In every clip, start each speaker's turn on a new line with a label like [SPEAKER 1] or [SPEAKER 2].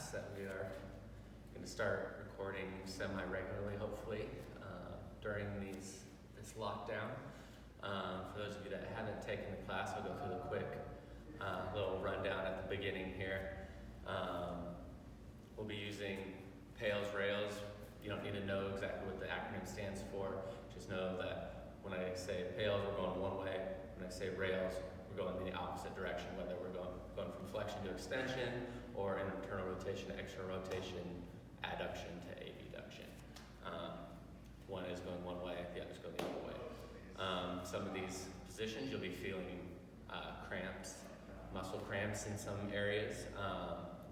[SPEAKER 1] class that we are going to start recording semi-regularly, hopefully, during this lockdown. For those of you that haven't taken the class, I'll go through the quick little rundown at the beginning here. We'll be using PAILS, rails. You don't need to know exactly what the acronym stands for. Just know that when I say PAILS, we're going one way. When I say rails, we're going in the opposite direction, whether we're going from flexion to extension or internal rotation to external rotation, adduction to abduction. One is going one way, the other is going the other way. Some of these positions you'll be feeling cramps, muscle cramps in some areas.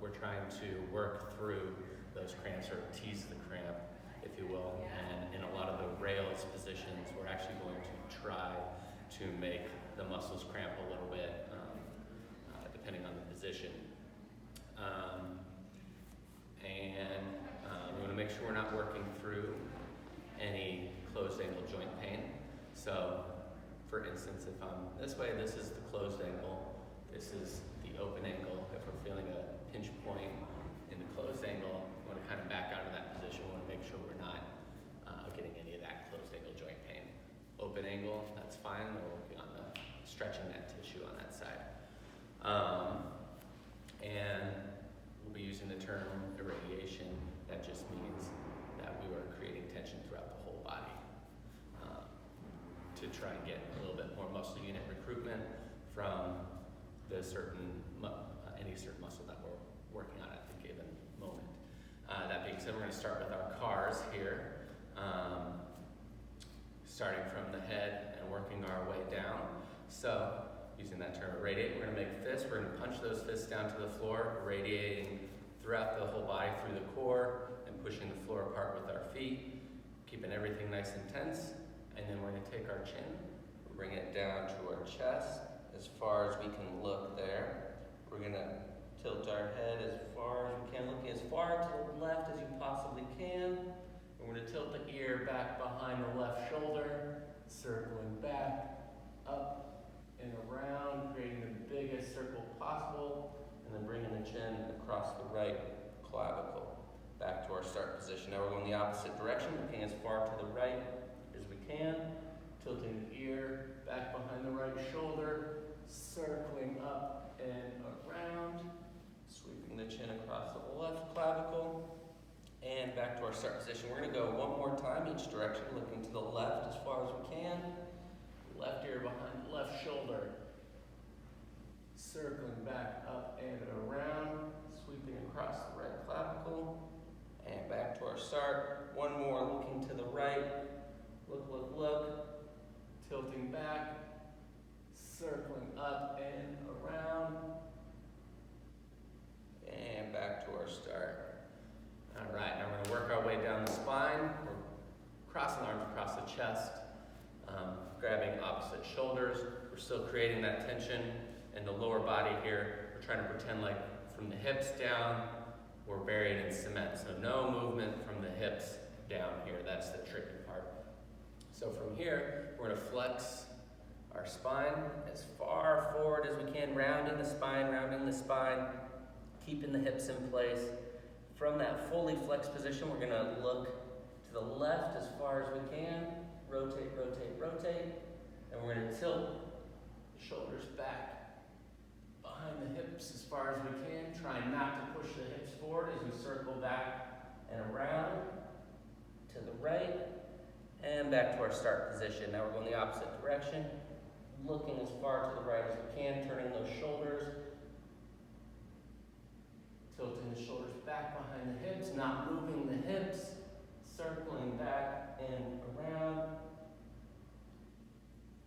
[SPEAKER 1] We're trying to work through those cramps or tease the cramp, if you will. And in a lot of the rails positions, we're actually going to try to make the muscles cramp a little bit, depending on the position. We want to make sure we're not working through any closed angle joint pain. So, for instance, if I'm this way, this is the closed angle, this is the open angle. If we're feeling a pinch point in the closed angle, we want to kind of back out of that position. We want to make sure we're not getting any of that closed angle joint pain. Open angle, that's fine. We're working on the stretching that tissue on that side. And we'll be using the term irradiation. That just means that we are creating tension throughout the whole body to try and get a little bit more muscle unit recruitment from the any certain muscle that we're working on at the given moment. That being said, we're going to start with our cars here, starting from the head and working our way down. So, using that term irradiate, we're going to make fists. We're going to punch those fists down to the floor, radiating throughout the whole body through the core and pushing the floor apart with our feet, keeping everything nice and tense. And then we're going to take our chin, bring it down to our chest as far as we can look there. We're going to tilt our head as far as we can, looking as far to the left as you possibly can. And we're going to tilt the ear back behind the left shoulder, circling back, up and around, creating the biggest circle possible, and then bringing the chin across the right clavicle. Back to our start position. Now we're going the opposite direction, looking as far to the right as we can, tilting the ear back behind the right shoulder, circling up and around, sweeping the chin across the left clavicle, and back to our start position. We're going to go one more time each direction, looking to the left as far as we can, left ear behind the left shoulder, circling back up and around, sweeping across the right clavicle, and back to our start. One more, looking to the right, look, tilting back, circling up and around, and back to our start. All right, now we're going to work our way down the spine. We're crossing arms across the chest, grabbing opposite shoulders. We're still creating that tension in the lower body here. We're trying to pretend like from the hips down, we're buried in cement. So no movement from the hips down here. That's the tricky part. So from here, we're going to flex our spine as far forward as we can, rounding the spine, keeping the hips in place. From that fully flexed position, we're going to look to the left as far as we can, rotate, and we're going to tilt the shoulders back behind the hips as far as we can, trying not to push the hips forward as we circle back and around to the right, and back to our start position. Now we're going the opposite direction, looking as far to the right as we can, turning those shoulders, tilting the shoulders back behind the hips, not moving the hips, circling back and around,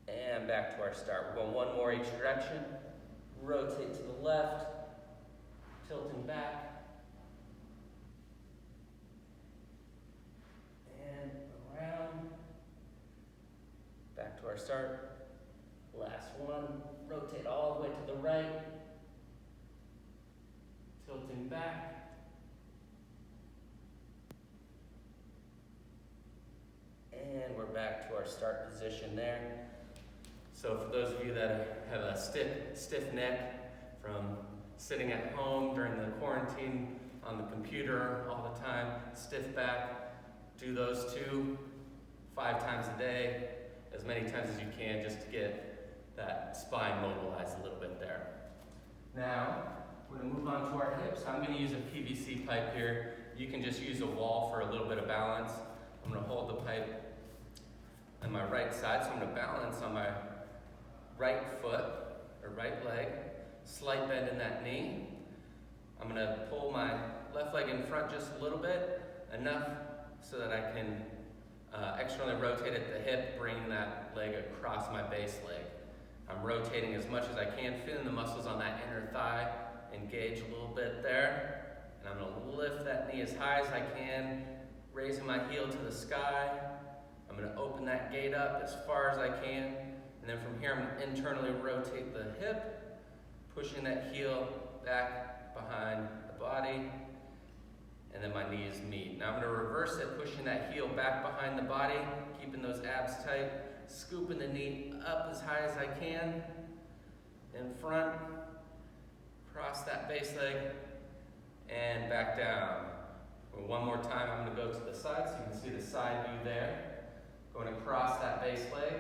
[SPEAKER 1] and back to our start. We're going one more each direction, rotate to the left, tilting back, and around, back to our start. Last one, rotate all the way to the right, tilting back, and we're back to our start position there. So for those of you that have a stiff neck from sitting at home during the quarantine on the computer all the time, stiff back. Do those 2, 5 times a day, as many times as you can, just to get that spine mobilized a little bit there. Now, we're going to move on to our hips. I'm going to use a PVC pipe here. You can just use a wall for a little bit of balance. I'm going to hold the pipe on my right side, so I'm going to balance on my right foot or right leg, slight bend in that knee. I'm going to pull my left leg in front just a little bit, enough so that I can externally rotate at the hip, bringing that leg across my base leg. I'm rotating as much as I can, feeling the muscles on that inner thigh engage a little bit there. And I'm going to lift that knee as high as I can, raising my heel to the sky. I'm going to open that gate up as far as I can. And then from here, I'm going to internally rotate the hip, pushing that heel back behind the body. And then my knees meet. Now I'm going to reverse it, pushing that heel back behind the body, keeping those abs tight, scooping the knee up as high as I can, in front, cross that base leg, and back down. One more time, I'm going to go to the side so you can see the side view there. Going across that base leg,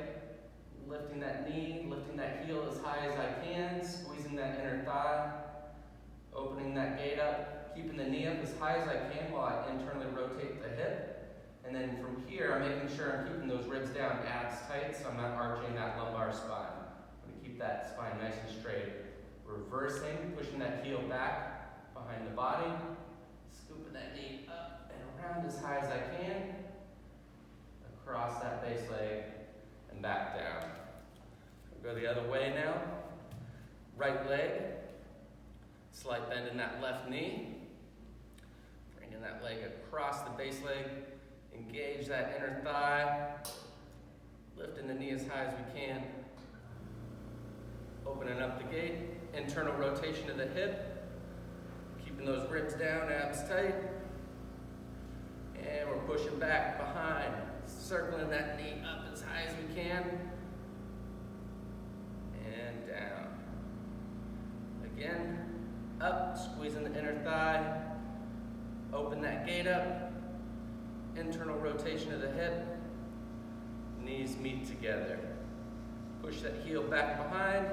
[SPEAKER 1] lifting that knee, lifting that heel as high as I can, squeezing that inner thigh, opening that gate up, keeping the knee up as high as I can while I internally rotate the hip. And then from here, I'm making sure I'm keeping those ribs down, abs tight, so I'm not arching that lumbar spine. I'm going to keep that spine nice and straight. Reversing, pushing that heel back behind the body, scooping that knee up and around as high as I can, across that base leg, and back down. We'll go the other way now. Right leg, slight bend in that left knee, bringing that leg across the base leg, engage that inner thigh, lifting the knee as high as we can, opening up the gate, internal rotation of the hip, keeping those ribs down, abs tight, and we're pushing back behind, circling that knee up as high as we can, and down. Again, up, squeezing the inner thigh, open that gate up, internal rotation of the hip, knees meet together. Push that heel back behind,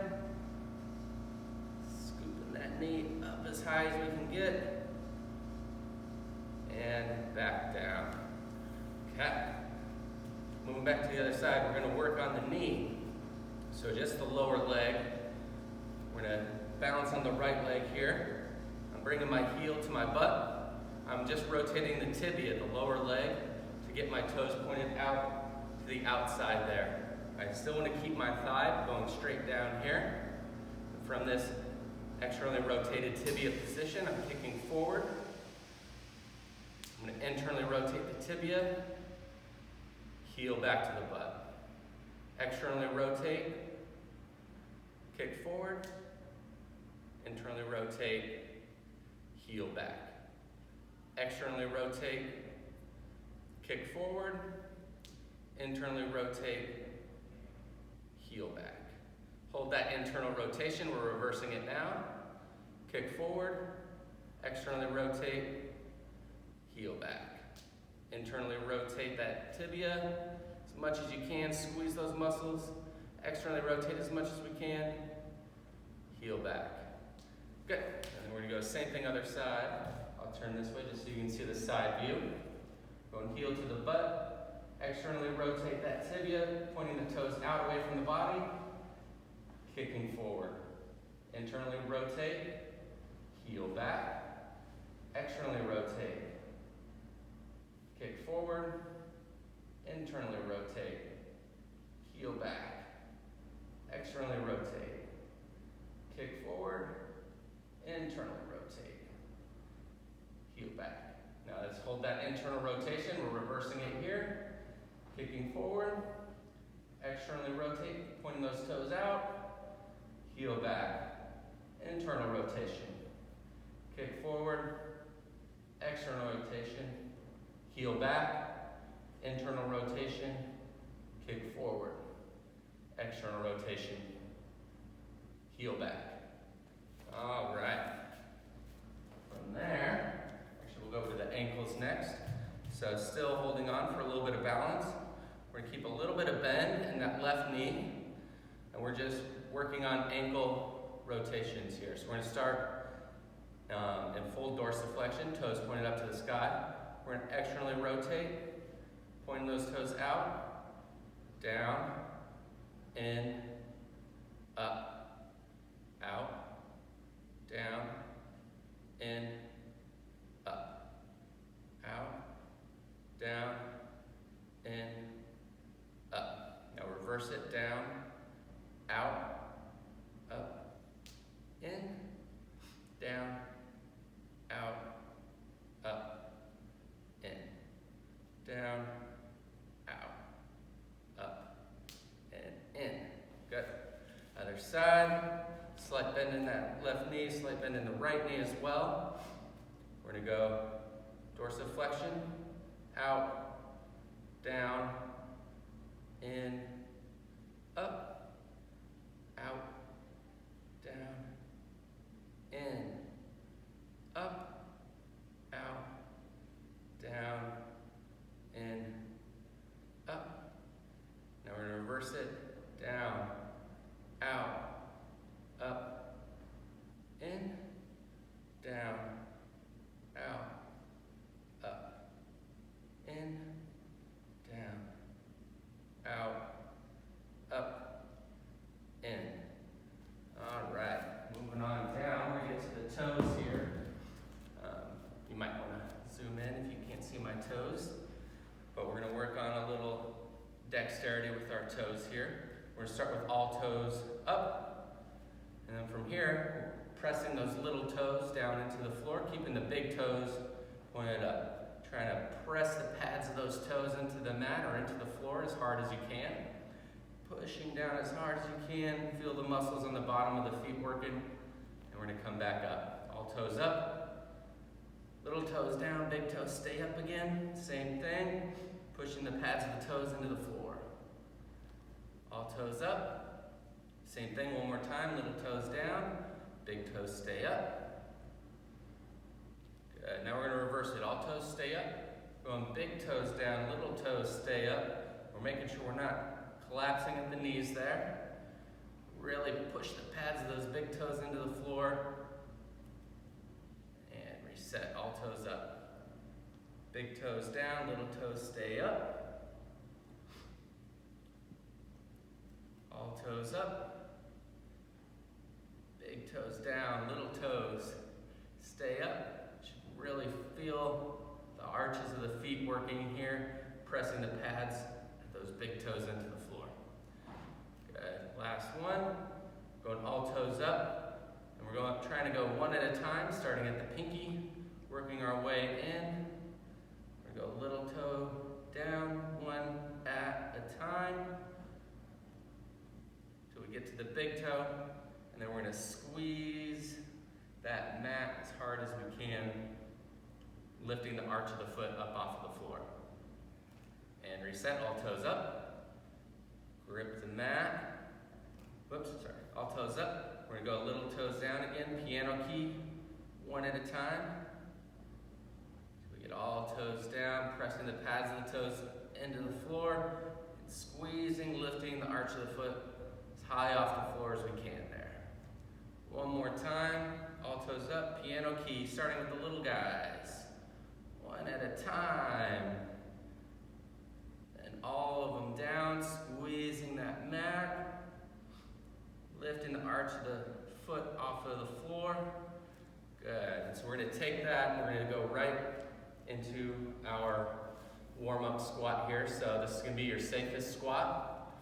[SPEAKER 1] scooping that knee up as high as we can get, and back down. Okay. Moving back to the other side, we're going to work on the knee. So just the lower leg. We're going to balance on the right leg here. I'm bringing my heel to my butt. I'm just rotating the tibia, the lower leg, to get my toes pointed out to the outside there. I still want to keep my thigh going straight down here. From this externally rotated tibia position, I'm kicking forward. I'm going to internally rotate the tibia, heel back to the butt. Externally rotate, kick forward, internally rotate, heel back. Externally rotate, kick forward, internally rotate, heel back. Hold that internal rotation, we're reversing it now. Kick forward, externally rotate, heel back. Internally rotate that tibia as much as you can, squeeze those muscles. Externally rotate as much as we can, heel back. Good, and then we're gonna go same thing other side. I'll turn this way just so you can see the side view. Going heel to the butt, externally rotate that tibia, pointing the toes out away from the body, kicking forward. Internally rotate, heel back, externally rotate, kick forward, internally rotate, heel back, externally rotate, kick forward, internally rotate, heel back. Now let's hold that internal rotation. We're reversing it here. Kicking forward, externally rotate, pointing those toes out, heel back, internal rotation. Kick forward, external rotation, heel back, internal rotation, kick forward, external rotation, heel back. All right. From there, So still holding on for a little bit of balance. We're gonna keep a little bit of bend in that left knee, and we're just working on ankle rotations here. So we're gonna start in full dorsiflexion, toes pointed up to the sky. We're gonna externally rotate, pointing those toes out, down, in, up, out, down, in, up, out, down, in, up. Now reverse it, down, out, up, in, down, out, up, in, down, out, up, and in. Good. Other side. Slight bend in that left knee, slight bend in the right knee as well. We're going to go dorsiflexion, out, down, in, up, out, down, in, up, out, down, in, up. Now we're going to reverse it, down, out, up, in, down, out, up, in, down, out, up, in. All right, moving on down, we're gonna get to the toes here. You might wanna zoom in if you can't see my toes, but we're gonna work on a little dexterity with our toes here. We're gonna start with all toes up, and then from here, pressing those little toes down into the floor, keeping the big toes pointed up. Trying to press the pads of those toes into the mat or into the floor as hard as you can. Pushing down as hard as you can. Feel the muscles on the bottom of the feet working. And we're gonna come back up. All toes up. Little toes down, big toes stay up again. Same thing. Pushing the pads of the toes into the floor. All toes up. Same thing one more time. Little toes down, big toes stay up. Good. Now we're going to reverse it. All toes stay up. Going big toes down, little toes stay up. We're making sure we're not collapsing at the knees there. Really push the pads of those big toes into the floor. And reset. All toes up. Big toes down, little toes stay up. All toes up. Big toes down, little toes stay up. You should really feel the arches of the feet working here, pressing the pads of those big toes into the floor. Good. Last one. Going all toes up. And we're trying to go one at a time, starting at the pinky, working our way in. We're going to go little toe down, one at a time, till we get to the big toe. And then we're going to squeeze that mat as hard as we can, lifting the arch of the foot up off of the floor. And reset, all toes up. Grip the mat. Whoops, sorry. All toes up. We're going to go little toes down again, piano key, one at a time. So we get all toes down, pressing the pads of the toes into the floor, and squeezing, lifting the arch of the foot as high off the floor as we can there. One more time, all toes up, piano key, starting with the little guys. One at a time. And all of them down, squeezing that mat. Lifting the arch of the foot off of the floor. Good. So we're going to take that and we're going to go right into our warm-up squat here. So this is going to be your safest squat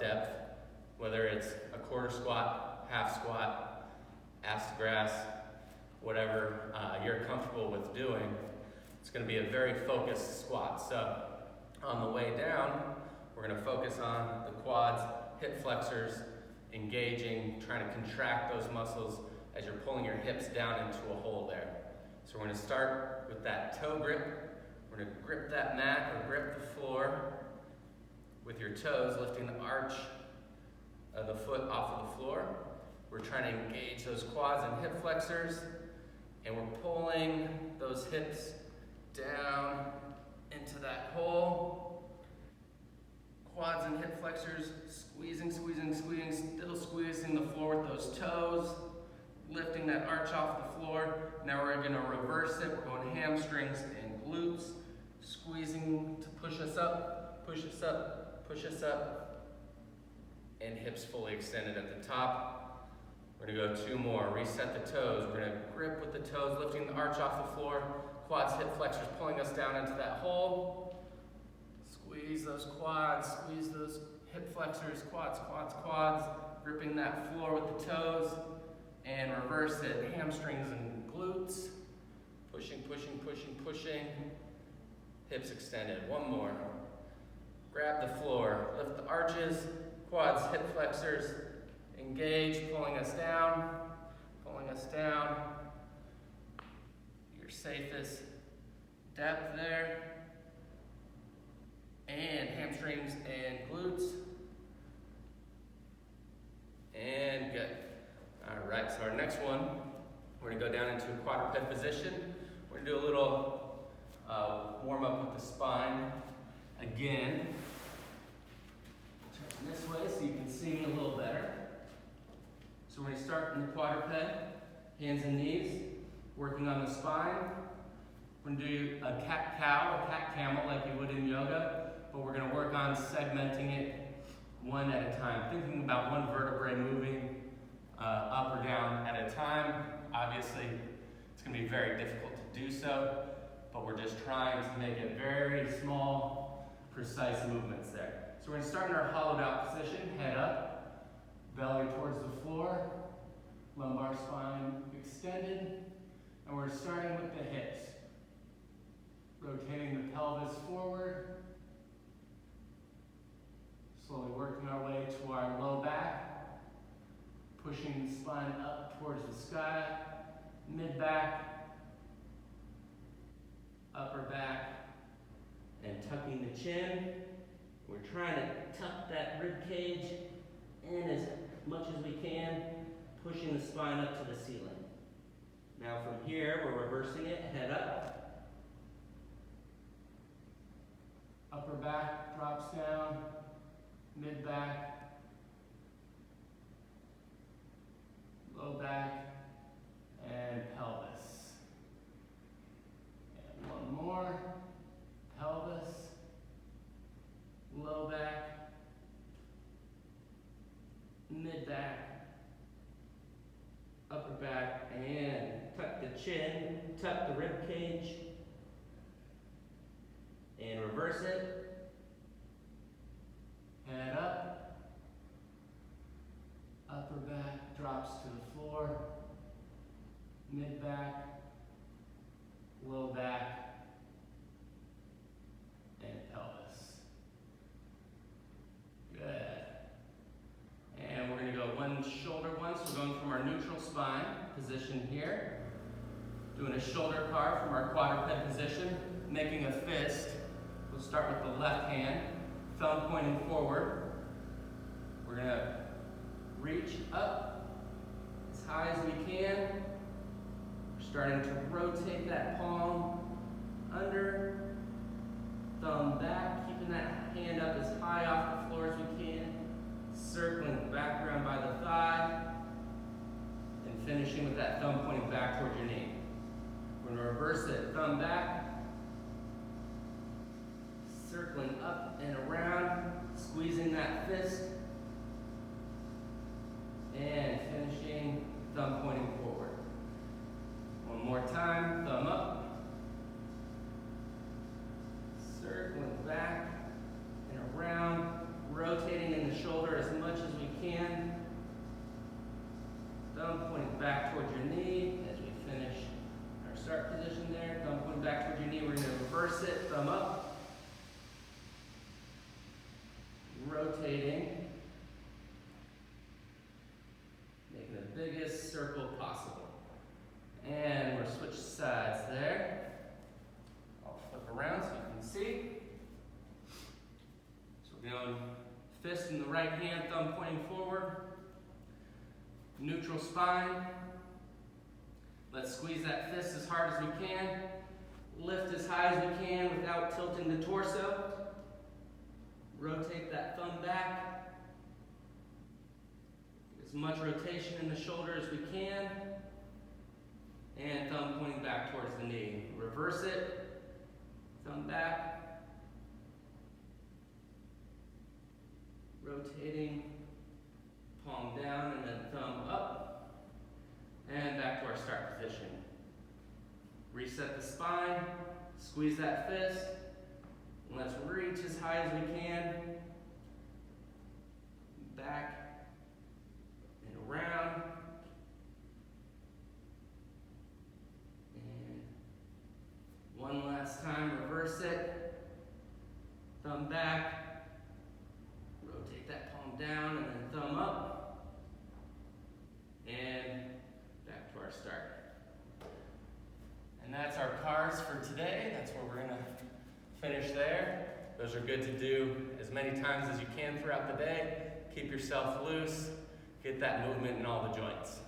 [SPEAKER 1] depth, whether it's a quarter squat, half squat, ass to grass, whatever you're comfortable with doing. It's going to be a very focused squat. So on the way down, we're going to focus on the quads, hip flexors, engaging, trying to contract those muscles as you're pulling your hips down into a hole there. So we're going to start with that toe grip. We're going to grip that mat or grip the floor with your toes, lifting the arch of the foot off of the floor. We're trying to engage those quads and hip flexors, and we're pulling those hips down into that hole. Quads and hip flexors, squeezing, squeezing, squeezing, still squeezing the floor with those toes, lifting that arch off the floor. Now we're gonna reverse it. We're going hamstrings and glutes, squeezing to push us up, push us up, push us up, and hips fully extended at the top. We're gonna go 2 more. Reset the toes. We're gonna grip with the toes, lifting the arch off the floor. Quads, hip flexors pulling us down into that hole. Squeeze those quads, squeeze those hip flexors, quads, quads, quads. Gripping that floor with the toes. And reverse it. Hamstrings and glutes. Pushing, pushing, pushing, pushing. Hips extended. 1 more. Grab the floor. Lift the arches. Quads, hip flexors. Engage, pulling us down. Pulling us down. Your safest depth there. And hamstrings and glutes. And good. All right, so our next one, we're gonna go down into a quadruped position. We're gonna do a little warm up with the spine. Again, turn this way so you can see me a little better. So we're gonna start in the quadruped, hands and knees, working on the spine. We're gonna do a cat-cow, a cat-camel like you would in yoga, but we're gonna work on segmenting it one at a time, thinking about one vertebrae moving up or down at a time. Obviously, it's going to be very difficult to do so, but we're just trying to make it very small, precise movements there. So we're going to start in our hollowed out position, head up, belly towards the floor, lumbar spine extended, and we're starting with the hips. Rotating the pelvis forward, slowly working our way to our low back. Pushing the spine up towards the sky, mid-back, upper back, and tucking the chin. We're trying to tuck that rib cage in as much as we can, pushing the spine up to the ceiling. Now from here, we're reversing it, head up. Upper back drops down, mid-back, low back, and pelvis. And 1 more. Pelvis, low back, mid-back, upper back, and tuck the chin, tuck the rib cage, and reverse it. Head up. Upper back drops to the floor, mid-back, low back, and pelvis. Good. And we're going to go one shoulder once. We're going from our neutral spine position here, doing a shoulder carve from our quadruped position, making a fist. We'll start with the left hand, thumb pointing forward. We're going to reach up as high as we can. We're starting to rotate that palm under, thumb back, keeping that hand up as high off the floor as we can, circling back around by the thigh, and finishing with that thumb pointing back towards your knee. We're going to reverse it, thumb back, circling up and around, squeezing that fist, and finishing, thumb pointing forward. 1 more time, thumb up. Circling back and around, rotating in the shoulder as much as we can. Thumb pointing back towards your knee as we finish our start position there. Thumb pointing back towards your knee. We're going to reverse it, thumb up. Rotating. The biggest circle possible. And we'll switch sides there. I'll flip around so you can see. So we're going fist in the right hand, thumb pointing forward. Neutral spine. Let's squeeze that fist as hard as we can. lift as high as we can without tilting the torso. Rotate that thumb back. As much rotation in the shoulder as we can. And thumb pointing back towards the knee. Reverse it. Thumb back. Rotating. Palm down and then thumb up. And back to our start position. Reset the spine. Squeeze that fist. And let's reach as high as we can. Back and around. And one last time, reverse it. Thumb back. Rotate that palm down and then thumb up. And back to our start. And that's our cars for today. That's where we're going to finish there. Those are good to do as many times as you can throughout the day. Keep yourself loose. Get that movement in all the joints.